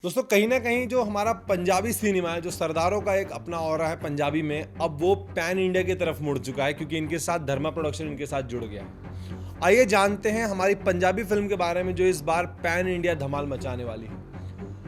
दोस्तों कहीं ना कहीं जो हमारा पंजाबी सिनेमा है, जो सरदारों का एक अपना ऑरा है पंजाबी में, अब वो पैन इंडिया की तरफ मुड़ चुका है क्योंकि इनके साथ धर्मा प्रोडक्शन इनके साथ जुड़ गया है। आइए जानते हैं हमारी पंजाबी फिल्म के बारे में जो इस बार पैन इंडिया धमाल मचाने वाली है।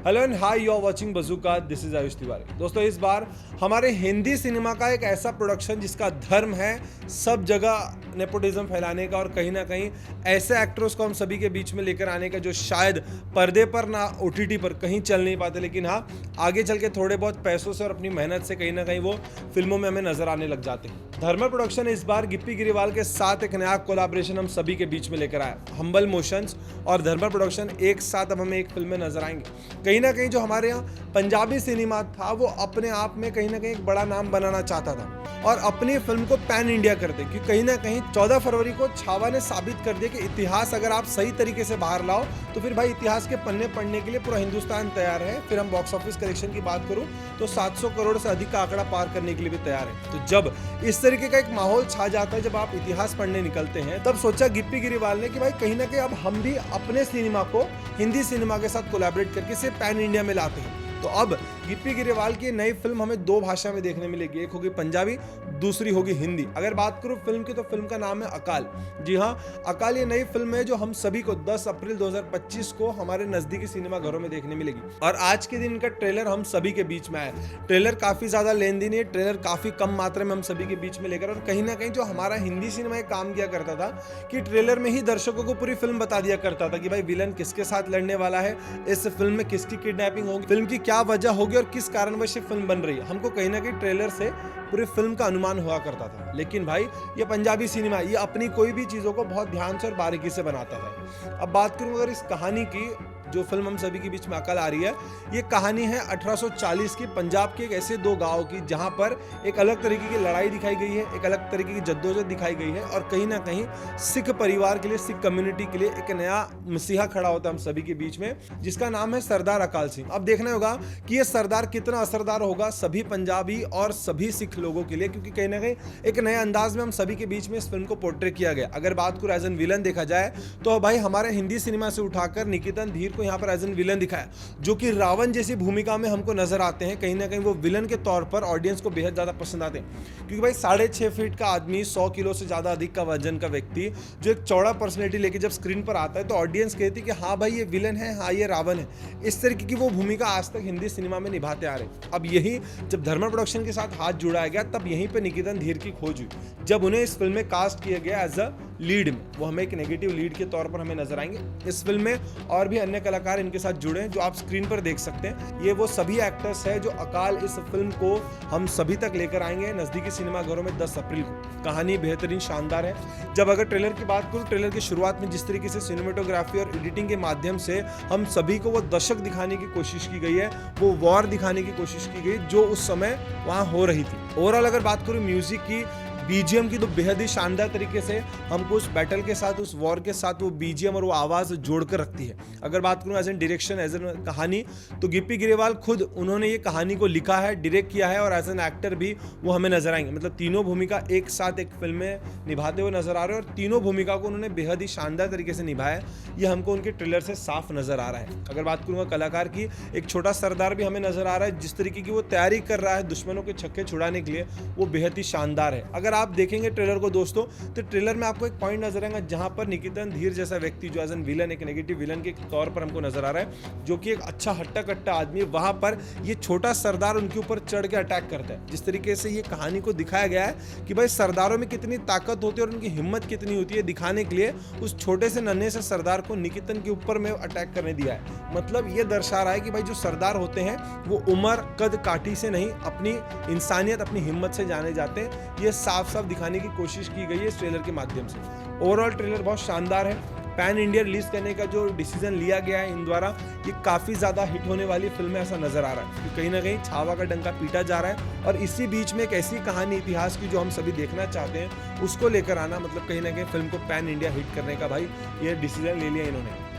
Hello and hi, you are watching Bazooka, this is Ayush Tiwari. दोस्तों इस बार हमारे हिंदी सिनेमा का एक ऐसा प्रोडक्शन जिसका धर्म है सब जगह नेपोटिज्म फैलाने का और कहीं ना कहीं ऐसे एक्टर्स को हम सभी के बीच में लेकर आने का जो शायद पर्दे पर ना ओटीटी पर कहीं चल नहीं पाते, लेकिन हाँ आगे चल के थोड़े बहुत पैसों से और अपनी मेहनत से कहीं ना कहीं वो फिल्मों में हमें नजर आने लग जाते हैं। धर्मा प्रोडक्शन इस बार गिप्पी गिरीवाल के साथ एक नया कोलैबोरेशन हम सभी के बीच में लेकर आया। हम्बल मोशंस और धर्मा प्रोडक्शन एक साथ अब हमें एक फिल्म में नजर आएंगे। कहीं ना कहीं जो हमारे यहाँ पंजाबी सिनेमा था वो अपने आप में कहीं ना कहीं एक बड़ा नाम बनाना चाहता था और अपनी फिल्म को पैन इंडिया कर दे, क्योंकि कहीं ना कहीं 14 फरवरी को छावा ने साबित कर दिया कि इतिहास अगर आप सही तरीके से बाहर लाओ तो फिर भाई इतिहास के पन्ने पढ़ने के लिए पूरा हिंदुस्तान तैयार है। फिर हम बॉक्स ऑफिस कलेक्शन की बात करूं तो 700 करोड़ से अधिक का आंकड़ा पार करने के लिए भी तैयार है। तो जब इस तरीके का एक माहौल छा जाता है, जब आप इतिहास पढ़ने निकलते हैं, तब सोचा गिप्पी गिरीवाल ने कि भाई कहीं ना कहीं अब हम भी अपने सिनेमा को हिंदी सिनेमा के साथ कोलैबोरेट करके इसे पैन इंडिया में लाते हैं। तो अब गिप्पी गिरीवाल की नई फिल्म हमें दो भाषा में देखने मिलेगी, एक होगी पंजाबी, दूसरी होगी हिंदी। अगर बात करूं फिल्म की तो फिल्म का नाम है अकाल। जी हाँ, अकाल ये नई फिल्म है जो हम सभी को 10 अप्रैल 2025 को हमारे नजदीकी सिनेमा घरों में देखने मिलेगी। और आज के दिन इनका ट्रेलर हम सभी के बीच में आया। ट्रेलर काफी ज्यादा लेंदी है, ट्रेलर काफी कम मात्रा में हम सभी के बीच में लेकर, और कहीं ना कहीं जो हमारा हिंदी सिनेमा एक काम किया करता था कि ट्रेलर में ही दर्शकों को पूरी फिल्म बता दिया करता था कि भाई विलन किसके साथ लड़ने वाला है, इस फिल्म में किसकी किडनैपिंग होगी, फिल्म की क्या वजह होगी और किस कारणवश ये फिल्म बन रही है। हमको कहीं ना कहीं ट्रेलर से पूरी फिल्म का अनुमान हुआ करता था। लेकिन भाई ये पंजाबी सिनेमा ये अपनी कोई भी चीजों को बहुत ध्यान से और बारीकी से बनाता था। अब बात करूं अगर इस कहानी की, जो फिल्म हम सभी के बीच में अकल आ रही है, ये कहानी है 1840 की पंजाब के एक ऐसे दो गांव की जहां पर एक अलग तरीके की लड़ाई दिखाई गई है, एक अलग तरीके की जद्दोजहद दिखाई गई है और कहीं ना कहीं सिख परिवार के लिए, सिख कम्युनिटी के लिए एक नया मसीहा खड़ा होता है हम सभी के बीच में, जिसका नाम है सरदार अकाल सिंह। अब देखना होगा कि ये सरदार कितना असरदार होगा सभी पंजाबी और सभी सिख लोगों के लिए, क्योंकि कहीं ना कहीं एक नए अंदाज में हम सभी के बीच में इस फिल्म को पोर्ट्रे किया गया। अगर बात करूं एज एन विलन देखा जाए तो भाई हमारे हिंदी सिनेमा से उठाकर निकितन धीर यहाँ पर एज एन विलन दिखाया, जो कि रावण जैसी भूमिका में हमको नजर आते हैं। कहीं ना कहीं वो विलन के तौर पर ऑडियंस को बेहद ज्यादा पसंद आते हैं, क्योंकि भाई 6.5 फीट का आदमी, 100 किलो से ज्यादा अधिक का वजन का व्यक्ति जो एक चौड़ा पर्सनैलिटी लेके जब स्क्रीन पर आता है तो ऑडियंस कहती है कि हाँ भाई ये विलन है, हाँ ये रावण है। इस तरीके की वो भूमिका आज तक हिंदी सिनेमा में निभाते आ रहे। अब यही जब धर्मा प्रोडक्शन के साथ हाथ जुड़ाया गया तब यहीं पे निकितन धीर की खोज हुई, जब उन्हें इस फिल्म में कास्ट किया गया एज अ लीड में। वो हमें एक नेगेटिव लीड के तौर पर हमें नजर आएंगे। इस फिल्म में और भी अन्य कलाकार इनके साथ जुड़े हैं जो आप स्क्रीन पर देख सकते हैं। ये वो सभी एक्टर्स हैं जो अकाल इस फिल्म को हम सभी तक लेकर आएंगे नजदीकी सिनेमा घरों में 10 अप्रैल को। कहानी बेहतरीन शानदार है। जब अगर ट्रेलर की बात करूं, ट्रेलर की शुरुआत में जिस तरीके से सिनेमेटोग्राफी और एडिटिंग के माध्यम से हम सभी को वो दशक दिखाने की कोशिश की गई है, वो वॉर दिखाने की कोशिश की गई जो उस समय वहां हो रही थी। ओवरऑल अगर बात करूं म्यूजिक की, बीजीएम की, तो बेहद ही शानदार तरीके से हमको उस बैटल के साथ, उस वॉर के साथ वो बीजीएम और वो आवाज जोड़कर रखती है। अगर बात करूं as an direction, as an कहानी, तो गिप्पी गिरीवाल खुद उन्होंने ये कहानी को लिखा है, डायरेक्ट किया है और एज एन एक्टर भी वो हमें नजर आएंगे। मतलब तीनों भूमिका एक साथ एक फिल्म में निभाते हुए नजर आ रहे हैं और तीनों भूमिका को उन्होंने बेहद ही शानदार तरीके से निभाया है। ये हमको उनके ट्रेलर से साफ नजर आ रहा है। अगर बात करूंगा कलाकार की, एक छोटा सरदार भी हमें नजर आ रहा है। जिस तरीके की वो तैयारी कर रहा है दुश्मनों के छक्के छुड़ाने के लिए, वो बेहद ही शानदार है। अगर आप देखेंगे ट्रेलर को दोस्तों, तो ट्रेलर में आपको एक पॉइंट नजर आएगा जहां पर निकितन धीर जैसा व्यक्ति जो एज एन विलन, एक नेगेटिव विलन के तौर पर हमको नजर आ रहा है, जो कि एक अच्छा हट्टा कट्टा आदमी, वहां पर ये छोटा सरदार उनके ऊपर चढ़ के अटैक करता है। जिस तरीके से ये कहानी को दिखाया गया है कि भाई सरदारों में कितनी ताकत होती है और उनकी हिम्मत कितनी होती है, दिखाने के लिए उस छोटे से नन्हे से सरदार को निकितन के ऊपर में अटैक करने दिया है। मतलब ये दर्शा रहा है कि भाई जो सरदार होते हैं वो उम्र कद काठी से नहीं, अपनी इंसानियत, अपनी हिम्मत से जाने जाते हैं। ये साफ साफ दिखाने की कोशिश की गई है इस ट्रेलर के माध्यम से। ओवरऑल ट्रेलर बहुत शानदार है। पैन इंडिया रिलीज करने का जो डिसीजन लिया गया है इन द्वारा, ये काफी ज्यादा हिट होने वाली फिल्म है ऐसा नजर आ रहा है, कि कहीं ना कहीं छावा का डंका पीटा जा रहा है और इसी बीच में एक ऐसी कहानी इतिहास की जो हम सभी देखना चाहते हैं उसको लेकर आना, मतलब कहीं ना कहीं फिल्म को पैन इंडिया हिट करने का भाई ये डिसीजन ले लिया इन्होंने।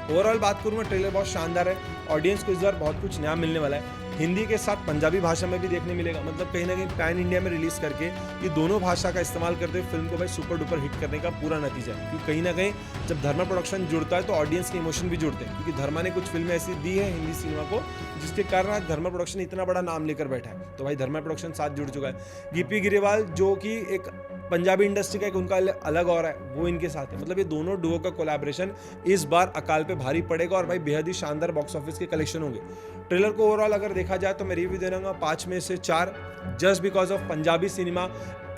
ओवरऑल बात करूँ मैं, ट्रेलर बहुत शानदार है। ऑडियंस को इस बार बहुत कुछ नया मिलने वाला है। हिंदी के साथ पंजाबी भाषा में भी देखने मिलेगा, मतलब कहीं ना कहीं पैन इंडिया में रिलीज करके ये दोनों भाषा का इस्तेमाल करते हुए फिल्म को भाई सुपर डुपर हिट करने का पूरा नतीजा है। क्योंकि कहीं ना कहीं जब धर्मा प्रोडक्शन जुड़ता है तो ऑडियंस के इमोशन भी जुड़ते हैं, क्योंकि धर्मा ने कुछ फिल्में ऐसी दी है हिंदी सिनेमा को जिसके कारण आज धर्मा प्रोडक्शन इतना बड़ा नाम लेकर बैठा है। तो भाई धर्मा प्रोडक्शन साथ जुड़ चुका है। गिप्पी गिरेवाल जो कि एक पंजाबी इंडस्ट्री का एक उनका अलग और है, वो इनके साथ है। मतलब ये दोनों डुओ का कोलैबोरेशन इस बार अकाल पे भारी पड़ेगा और भाई बेहद ही शानदार बॉक्स ऑफिस के कलेक्शन होंगे। ट्रेलर को ओवरऑल अगर देखा जाए तो मैं रिव्यू दे दूंगा 5 में से 4, just because of Punjabi cinema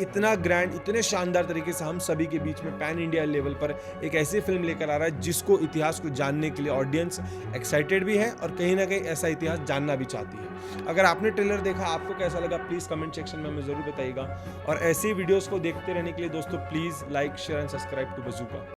इतना ग्रैंड, इतने शानदार तरीके से हम सभी के बीच में पैन इंडिया लेवल पर एक ऐसी फिल्म लेकर आ रहा है जिसको इतिहास को जानने के लिए ऑडियंस एक्साइटेड भी है और कहीं ना कहीं ऐसा इतिहास जानना भी चाहती है। अगर आपने ट्रेलर देखा, आपको कैसा लगा, प्लीज़ कमेंट सेक्शन में हमें ज़रूर बताइएगा। और ऐसी वीडियोज़ को देखते रहने के लिए दोस्तों please like, share and subscribe to bazooka.